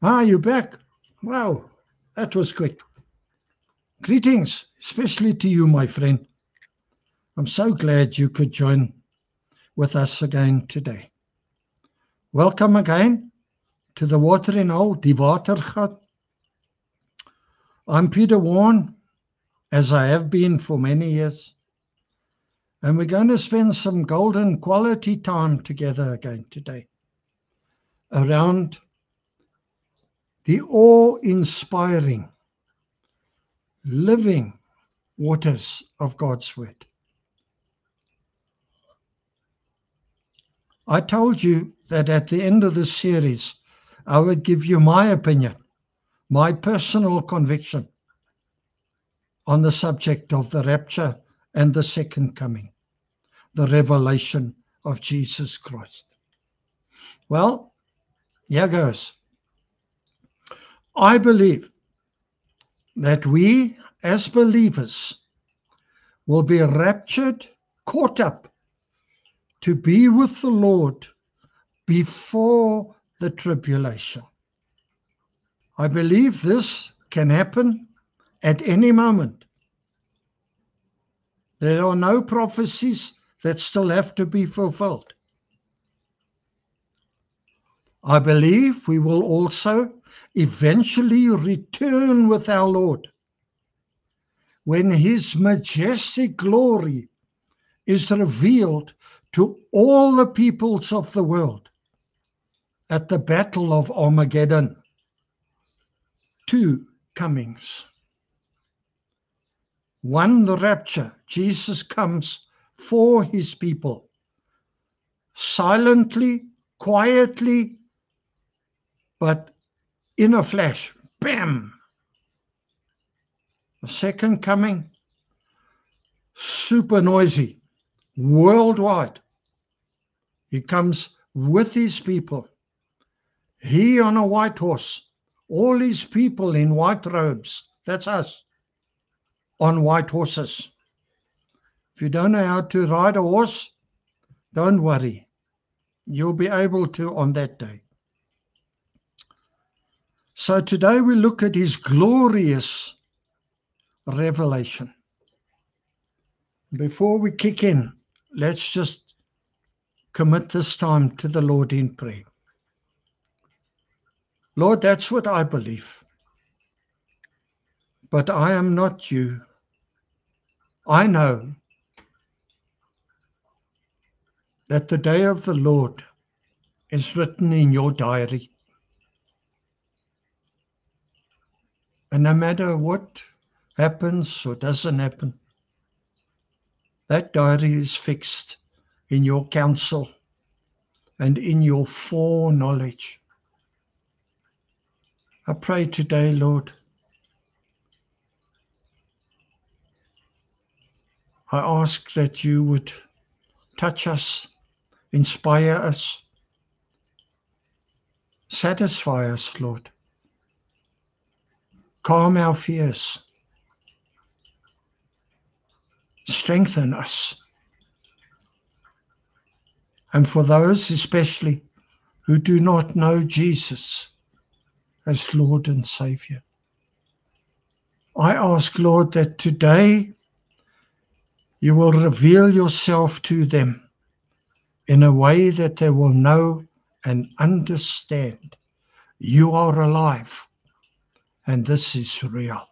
Ah, you're back. Wow, that was quick. Greetings, especially to you, my friend. I'm so glad you could join with us again today. Welcome again to the Water in Hole, Die Watergat. I'm Peter Warren, as I have been for many years, and we're going to spend some golden quality time together again today around the awe-inspiring, living waters of God's Word. I told you that at the end of this series, I would give you my opinion, my personal conviction on the subject of the rapture and the second coming, the revelation of Jesus Christ. Well, here goes. I believe that we as believers will be raptured, caught up to be with the Lord before the tribulation. I believe this can happen at any moment. There are no prophecies that still have to be fulfilled. I believe we will also eventually return with our Lord when his majestic glory is revealed to all the peoples of the world at the Battle of Armageddon. Two comings. One, the rapture. Jesus comes for his people, silently, quietly, but in a flash, bam. The second coming, super noisy, worldwide. He comes with his people. He on a white horse, all his people in white robes. That's us, on white horses. If you don't know how to ride a horse, don't worry. You'll be able to on that day. So today we look at his glorious revelation. Before we kick in, let's just commit this time to the Lord in prayer. Lord, that's what I believe. But I am not you. I know that the day of the Lord is written in your diary. And no matter what happens or doesn't happen, that diary is fixed in your counsel and in your foreknowledge. I pray today, Lord, I ask that you would touch us, inspire us, satisfy us, Lord. Calm our fears. Strengthen us. And for those especially who do not know Jesus as Lord and Savior, I ask, Lord, that today you will reveal yourself to them in a way that they will know and understand you are alive and this is real.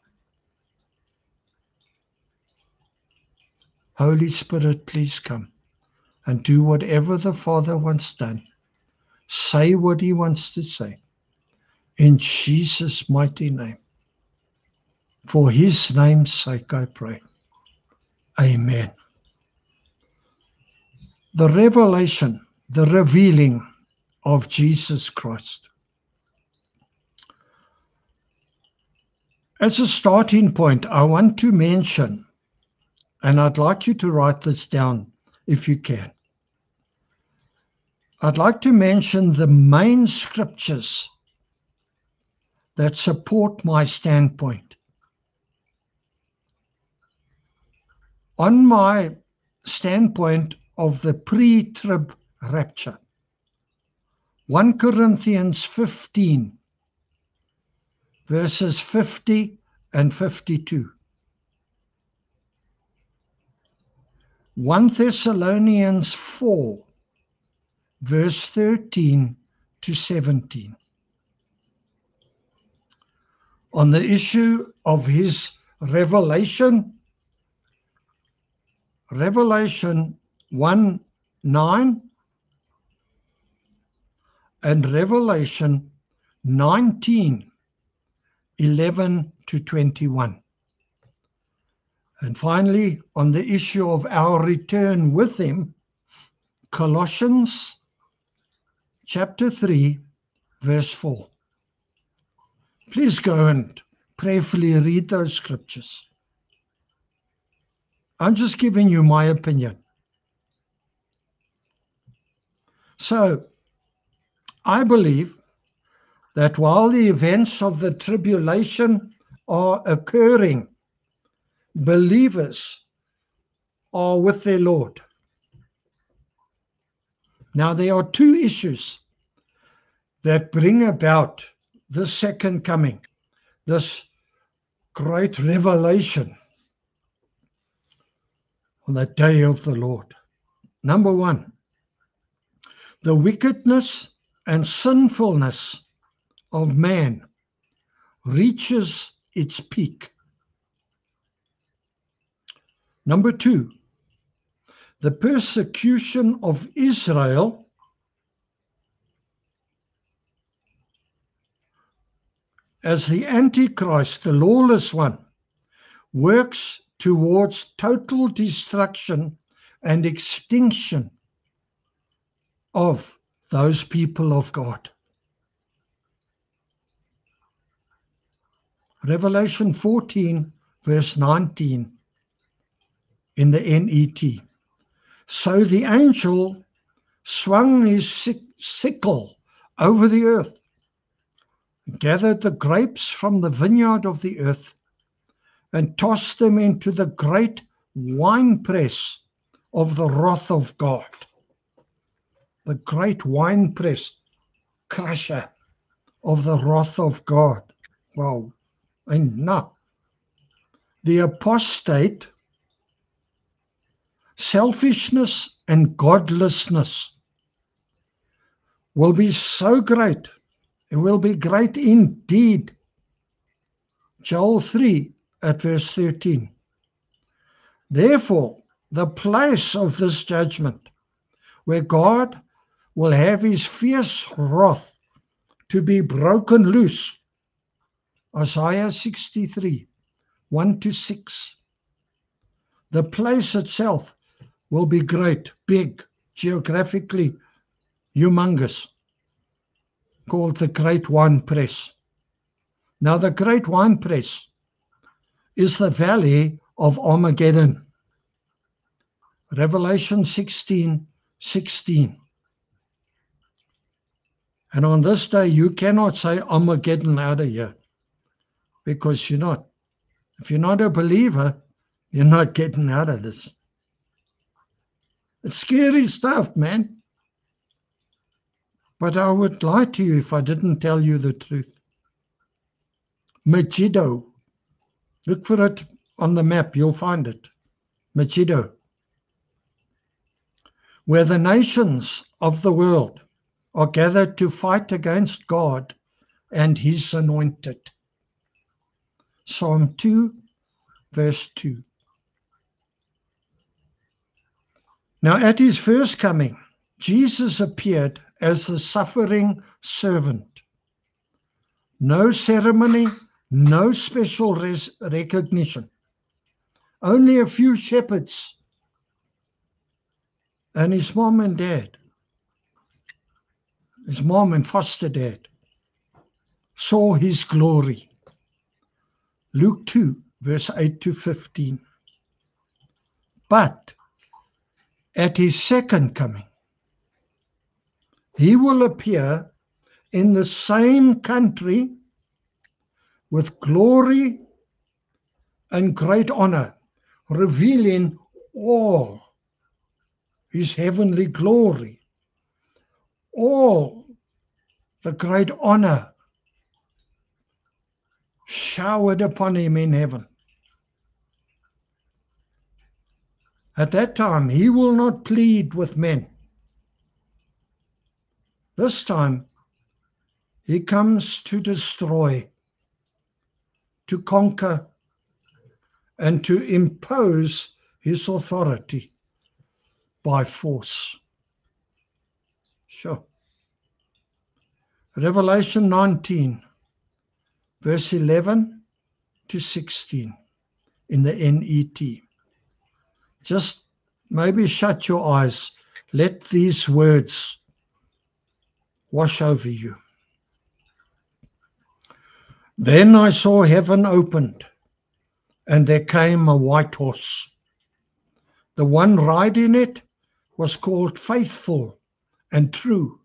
Holy Spirit, please come and do whatever the Father wants done. Say what he wants to say. In Jesus' mighty name. For his name's sake, I pray. Amen. The revelation, the revealing of Jesus Christ. As a starting point, I want to mention, and I'd like you to write this down if you can. I'd like to mention the main scriptures that support my standpoint. On my standpoint of the pre-trib rapture, 1 Corinthians 15 verses 50 and 52. 1 Thessalonians 4, verse 13 to 17. On the issue of his revelation, Revelation 1:9 and Revelation 19:11 to 21. And finally, on the issue of our return with him, Colossians chapter 3, verse 4. Please go and prayerfully read those scriptures. I'm just giving you my opinion. So, I believe that while the events of the tribulation are occurring, believers are with their Lord. Now, there are two issues that bring about the second coming, this great revelation on the day of the Lord. Number one, the wickedness and sinfulness of man reaches its peak. Number two, the persecution of Israel as the Antichrist, the lawless one, works towards total destruction and extinction of those people of God. Revelation 14, verse 19 in the NET. So the angel swung his sickle over the earth, gathered the grapes from the vineyard of the earth, and tossed them into the great winepress of the wrath of God. The great winepress, crusher of the wrath of God. Wow. Enough. The apostate, selfishness and godlessness will be so great. It will be great indeed. Joel 3 at verse 13. Therefore, the place of this judgment, where God will have his fierce wrath to be broken loose. Isaiah 63, 1 to 6. The place itself will be great, big, geographically humongous, called the Great Winepress. Now, the Great Winepress is the valley of Armageddon. Revelation 16:16. And on this day, you cannot say Armageddon out of here, because you're not. If you're not a believer, you're not getting out of this. It's scary stuff, man. But I would lie to you if I didn't tell you the truth. Megiddo. Look for it on the map, you'll find it. Megiddo. Where the nations of the world are gathered to fight against God and his anointed. Psalm 2, verse 2. Now at his first coming, Jesus appeared as the suffering servant. No ceremony, no special recognition. Only a few shepherds and his mom and dad, his mom and foster dad, saw his glory. Luke 2, verse 8 to 15. But at his second coming, he will appear in the same country with glory and great honor, revealing all his heavenly glory, all the great honor showered upon him in heaven. At that time, he will not plead with men. This time, he comes to destroy, to conquer, and to impose his authority by force. Sure. Revelation 19, verse 11 to 16 in the NET. Just maybe shut your eyes. Let these words wash over you. Then I saw heaven opened, and there came a white horse. The one riding it was called Faithful and True,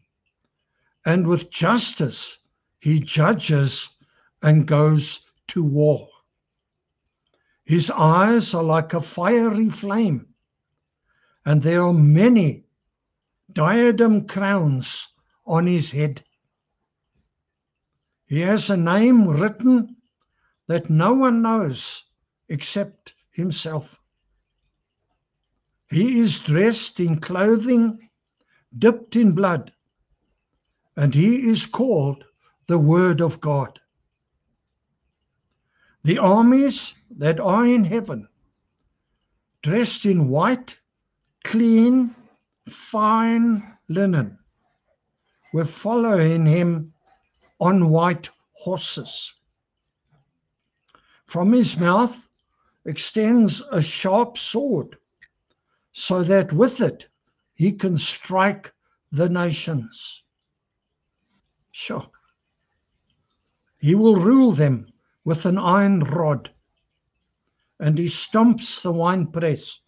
and with justice he judges and goes to war. His eyes are like a fiery flame, and there are many diadem crowns on his head. He has a name written that no one knows except himself. He is dressed in clothing dipped in blood, and he is called the Word of God. The armies that are in heaven, dressed in white, clean, fine linen, were following him on white horses. From his mouth extends a sharp sword, so that with it he can strike the nations. Sure. He will rule them with an iron rod, and he stomps the winepress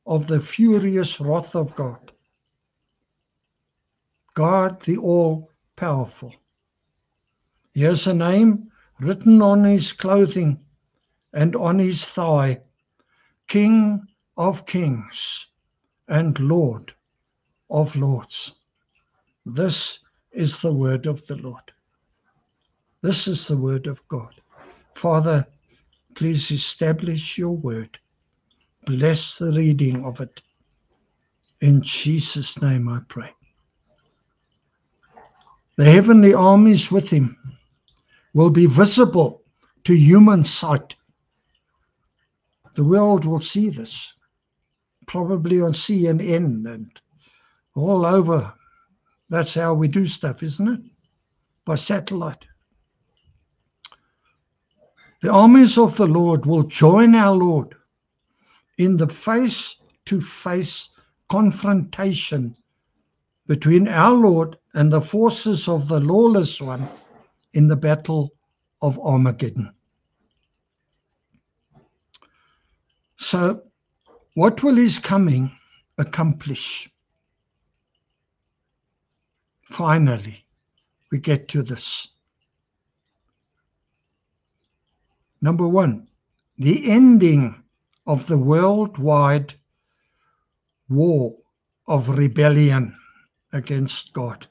of the furious wrath of God. God, the all-powerful. He has a name written on his clothing and on his thigh, King of Kings and Lord of Lords. This is the word of the Lord. This is the word of God. Father, please establish your word. Bless the reading of it. In Jesus' name I pray. The heavenly armies with him will be visible to human sight. The world will see this, probably on CNN and all over. That's how we do stuff, isn't it? By satellite. The armies of the Lord will join our Lord in the face-to-face confrontation between our Lord and the forces of the lawless one in the battle of Armageddon. So, what will his coming accomplish? Finally, we get to this. Number one, the ending of the worldwide war of rebellion against God.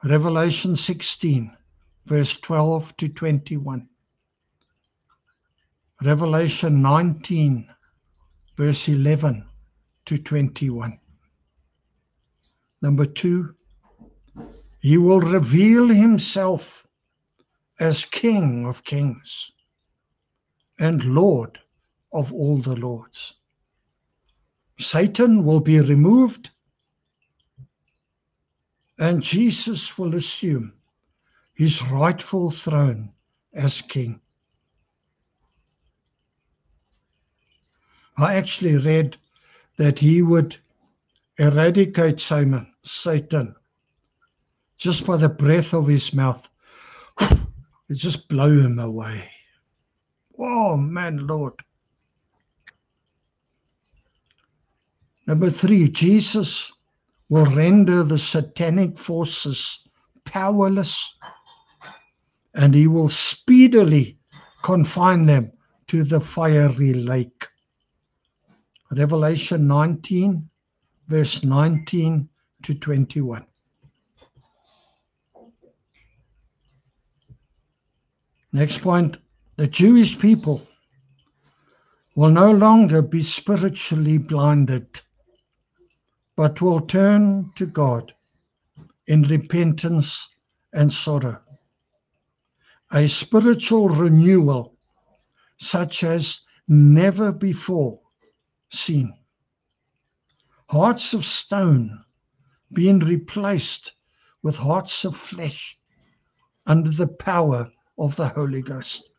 Revelation 16, verse 12 to 21. Revelation 19, verse 11 to 21. Number two, he will reveal himself as King of Kings and Lord of all the lords. Satan will be removed, and Jesus will assume his rightful throne as King. I actually read that he would eradicate Satan just by the breath of his mouth. It just blow him away. Oh, man, Lord. Number three, Jesus will render the satanic forces powerless, and he will speedily confine them to the fiery lake. Revelation 19, verse 19 to 21. Next point, the Jewish people will no longer be spiritually blinded, but will turn to God in repentance and sorrow. A spiritual renewal such as never before seen. Hearts of stone being replaced with hearts of flesh under the power of the Holy Ghost.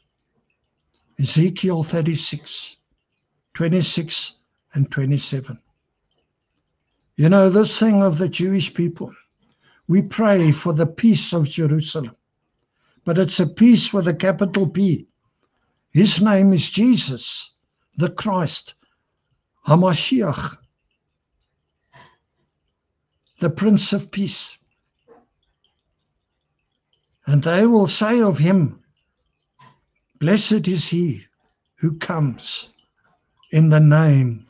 Ezekiel 36, 26 and 27. You know, this thing of the Jewish people, we pray for the peace of Jerusalem, but it's a peace with a capital P. His name is Jesus, the Christ, Hamashiach, the Prince of Peace. And they will say of him, blessed is he who comes in the name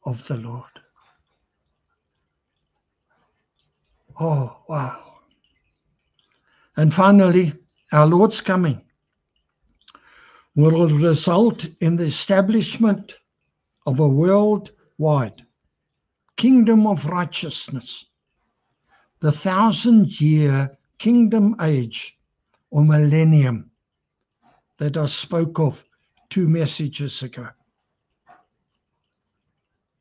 of the Lord. Oh, wow. And finally, our Lord's coming will result in the establishment of a worldwide kingdom of righteousness, the 1,000-year kingdom age or millennium that I spoke of 2 messages ago.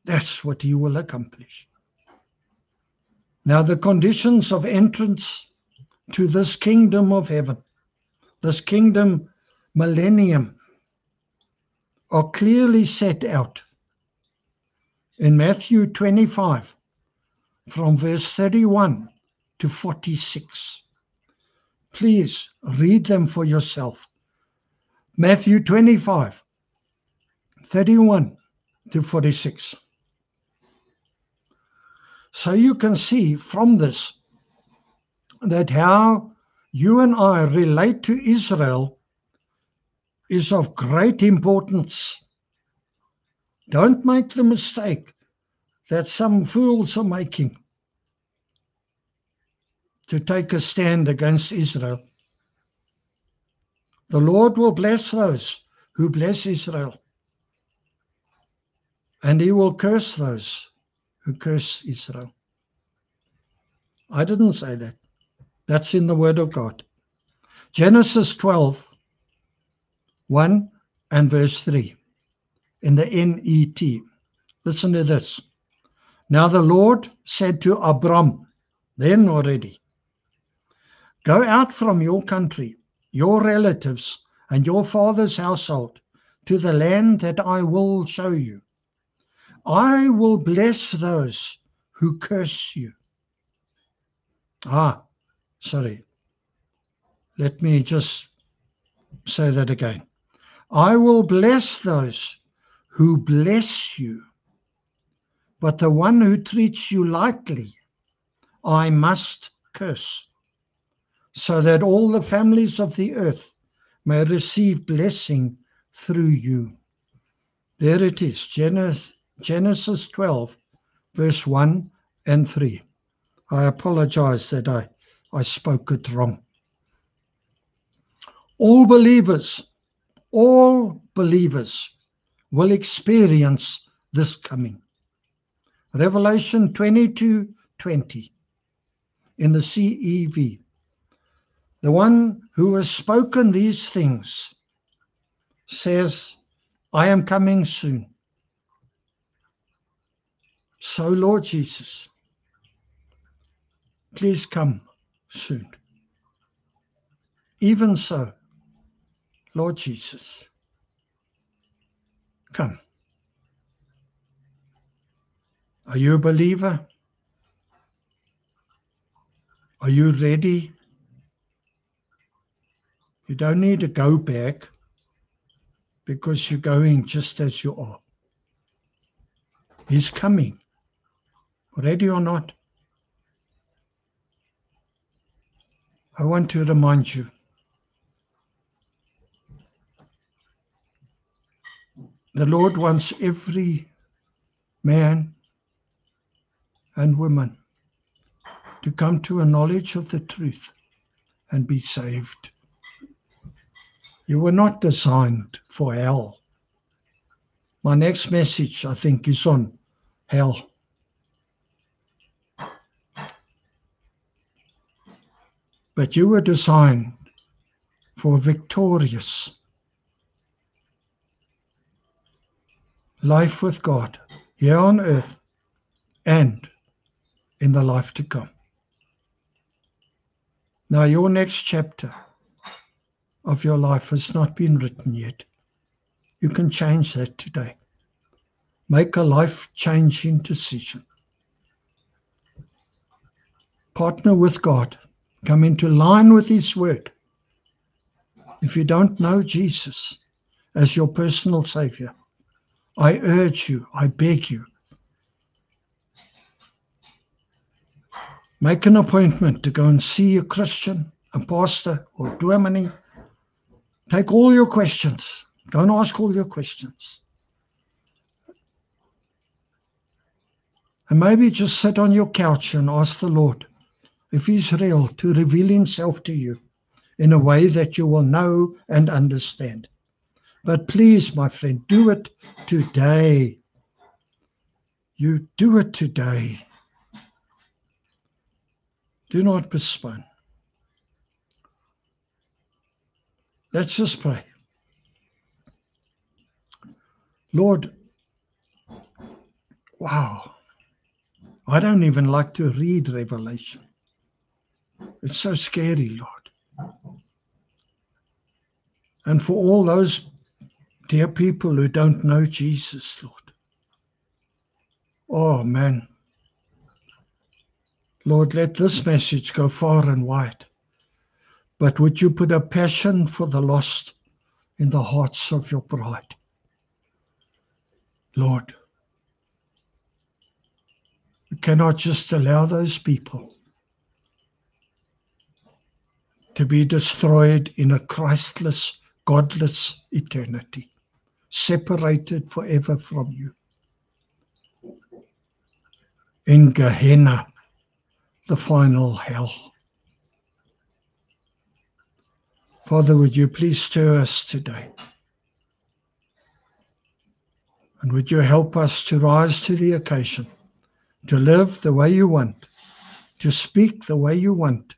That's what he will accomplish. Now, the conditions of entrance to this kingdom of heaven, this kingdom millennium, are clearly set out in Matthew 25 from verse 31 to 46. Please read them for yourself. Matthew 25, 31 to 46. So you can see from this that how you and I relate to Israel is of great importance. Don't make the mistake that some fools are making to take a stand against Israel. The Lord will bless those who bless Israel, and he will curse those who curse Israel. I didn't say that. That's in the Word of God. Genesis 12, 1 and verse 3 in the NET. Listen to this. Now the Lord said to Abram, then already, go out from your country, your relatives, and your father's household to the land that I will show you. I will bless those who curse you. Sorry. Let me just say that again. I will bless those who bless you, but the one who treats you lightly, I must curse, so that all the families of the earth may receive blessing through you. There it is, Genesis 12, verse 1 and 3. I apologize that I spoke it wrong. All believers will experience this coming. Revelation 22:20 in the CEV. The one who has spoken these things says, I am coming soon. So, Lord Jesus, please come soon. Even so, Lord Jesus, come. Are you a believer? Are you ready? You don't need to go back because you're going just as you are. He's coming, ready or not. I want to remind you, the Lord wants every man and woman to come to a knowledge of the truth and be saved. You were not designed for hell. My next message, I think, is on hell. But you were designed for victorious life with God here on earth and in the life to come. Now, your next chapter of your life has not been written yet. You can change that today. Make a life-changing decision. Partner with God. Come into line with His Word. If you don't know Jesus as your personal Savior, I urge you, I beg you, make an appointment to go and see a Christian, a pastor, or dominee. Take all your questions. Go and ask all your questions. And maybe just sit on your couch and ask the Lord, if He's real, to reveal Himself to you in a way that you will know and understand. But please, my friend, do it today. You do it today. Do not postpone. Let's just pray. Lord, wow, I don't even like to read Revelation. It's so scary, Lord. And for all those dear people who don't know Jesus, Lord. Oh, man. Lord, let this message go far and wide. But would you put a passion for the lost in the hearts of your bride? Lord, we cannot just allow those people to be destroyed in a Christless, godless eternity, separated forever from you. In Gehenna, the final hell. Father, would you please stir us today? And would you help us to rise to the occasion, to live the way you want, to speak the way you want,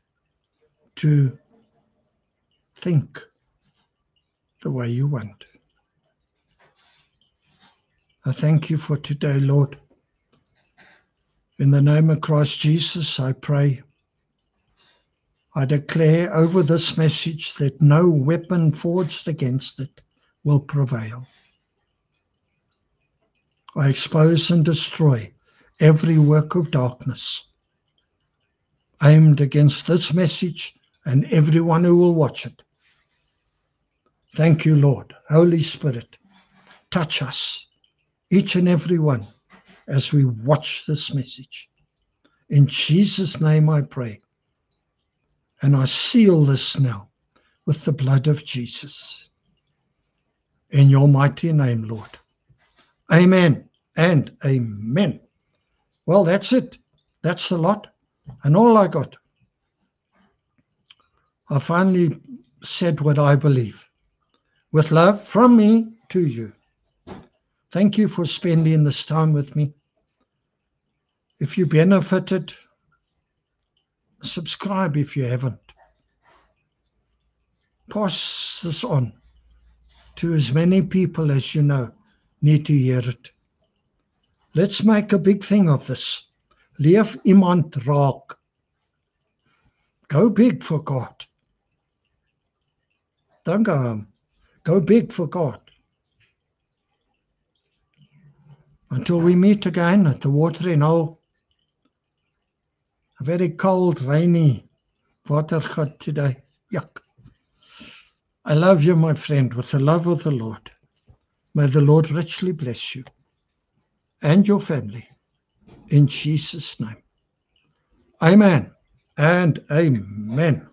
to think the way you want. I thank you for today, Lord. In the name of Christ Jesus, I pray. I declare over this message that no weapon forged against it will prevail. I expose and destroy every work of darkness aimed against this message and everyone who will watch it. Thank you, Lord. Holy Spirit, touch us, each and every one, as we watch this message. In Jesus' name I pray. And I seal this now with the blood of Jesus. In your mighty name, Lord. Amen and amen. Well, that's it. That's the lot and all I got. I finally said what I believe. With love from me to you. Thank you for spending this time with me. If you benefited, subscribe if you haven't. Pass this on to as many people as you know need to hear it. Let's make a big thing of this. Leef iemand raak. Go big for God. Don't go home. Go big for God. Until we meet again at the watering hole. A very cold, rainy watergat today. Yuck. I love you, my friend, with the love of the Lord. May the Lord richly bless you and your family in Jesus' name. Amen and amen.